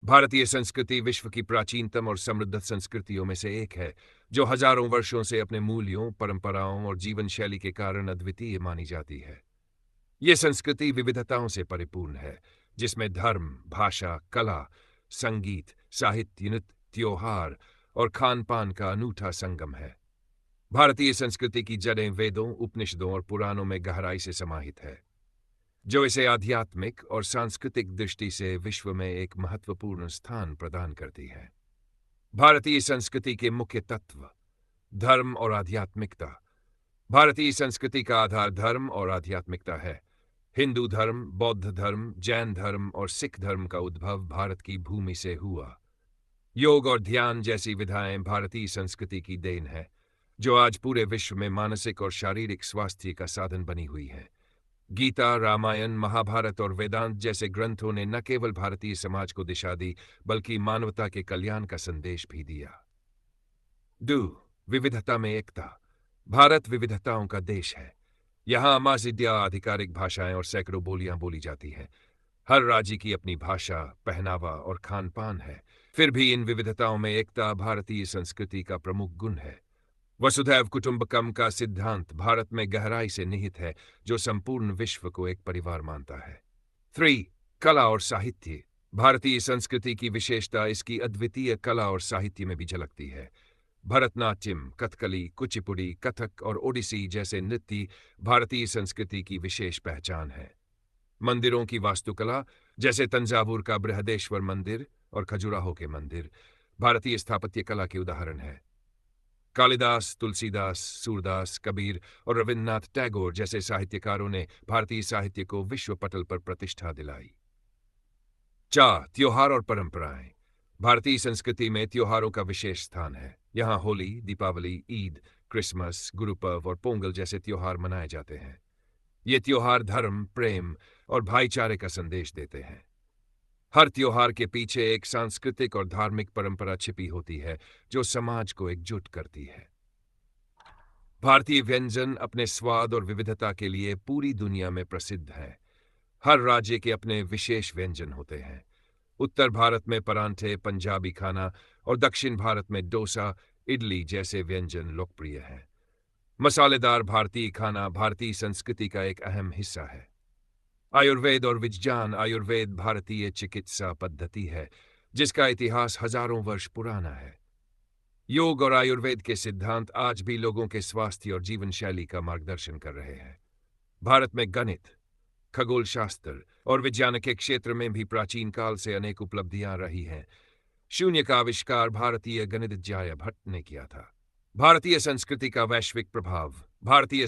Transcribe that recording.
भारतीय संस्कृति विश्व की प्राचीनतम और समृद्ध संस्कृतियों में से एक है, जो हजारों वर्षों से अपने मूल्यों, परंपराओं और जीवन शैली के कारण अद्वितीय मानी जाती है। ये संस्कृति विविधताओं से परिपूर्ण है, जिसमें धर्म, भाषा, कला, संगीत, साहित्य, नृत्य, त्योहार और खान-पान का अनूठा संगम है। भारतीय संस्कृति की जड़ें वेदों, उपनिषदों और पुराणों में गहराई से समाहित है, जो इसे आध्यात्मिक और सांस्कृतिक दृष्टि से विश्व में एक महत्वपूर्ण स्थान प्रदान करती है। भारतीय संस्कृति के मुख्य तत्व: धर्म और आध्यात्मिकता। भारतीय संस्कृति का आधार धर्म और आध्यात्मिकता है। हिंदू धर्म, बौद्ध धर्म, जैन धर्म और सिख धर्म का उद्भव भारत की भूमि से हुआ। योग और ध्यान जैसी विधाएं भारतीय संस्कृति की देन है, जो आज पूरे विश्व में मानसिक और शारीरिक स्वास्थ्य का साधन बनी हुई है। गीता, रामायण, महाभारत और वेदांत जैसे ग्रंथों ने न केवल भारतीय समाज को दिशा दी, बल्कि मानवता के कल्याण का संदेश भी दिया। 2. विविधता में एकता। भारत विविधताओं का देश है। यहाँ अमासिद्या आधिकारिक भाषाएं और सैकड़ों बोलियां बोली जाती हैं। हर राज्य की अपनी भाषा, पहनावा और खान-पान है। फिर भी इन विविधताओं में एकता भारतीय संस्कृति का प्रमुख गुण है। वसुधैव कुटुंबकम का सिद्धांत भारत में गहराई से निहित है, जो संपूर्ण विश्व को एक परिवार मानता है। 3. कला और साहित्य। भारतीय संस्कृति की विशेषता इसकी अद्वितीय कला और साहित्य में भी झलकती है। भरतनाट्यम, कथकली, कुचिपुड़ी, कथक और ओडिसी जैसे नृत्य भारतीय संस्कृति की विशेष पहचान है। मंदिरों की वास्तुकला, जैसे तंजावुर का बृहदेश्वर मंदिर और खजुराहो के मंदिर, भारतीय स्थापत्य कला के उदाहरण है। कालिदास, तुलसीदास, सूरदास, कबीर और रविन्द्रनाथ टैगोर जैसे साहित्यकारों ने भारतीय साहित्य को विश्व पटल पर प्रतिष्ठा दिलाई। 4. त्योहार और परंपराएं। भारतीय संस्कृति में त्योहारों का विशेष स्थान है। यहाँ होली, दीपावली, ईद, क्रिसमस, गुरुपर्व और पोंगल जैसे त्योहार मनाए जाते हैं। ये त्योहार धर्म, प्रेम और भाईचारे का संदेश देते हैं। हर त्योहार के पीछे एक सांस्कृतिक और धार्मिक परंपरा छिपी होती है, जो समाज को एकजुट करती है। भारतीय व्यंजन अपने स्वाद और विविधता के लिए पूरी दुनिया में प्रसिद्ध हैं। हर राज्य के अपने विशेष व्यंजन होते हैं। उत्तर भारत में परांठे, पंजाबी खाना और दक्षिण भारत में डोसा, इडली जैसे व्यंजन लोकप्रिय हैं। मसालेदार भारतीय खाना भारतीय संस्कृति का एक अहम हिस्सा है। आयुर्वेद और विज्ञान। आयुर्वेद भारतीय चिकित्सा पद्धति है, जिसका इतिहास हजारों वर्ष पुराना है। योग और आयुर्वेद के सिद्धांत आज भी लोगों के स्वास्थ्य और जीवन शैली का मार्गदर्शन कर रहे हैं। भारत में गणित, खगोल शास्त्र और विज्ञान के क्षेत्र में भी प्राचीन काल से अनेक उपलब्धियां रही हैं। शून्य का आविष्कार भारतीय गणितज्ञ आर्यभट्ट ने किया था। भारतीय संस्कृति का वैश्विक प्रभाव। भारतीय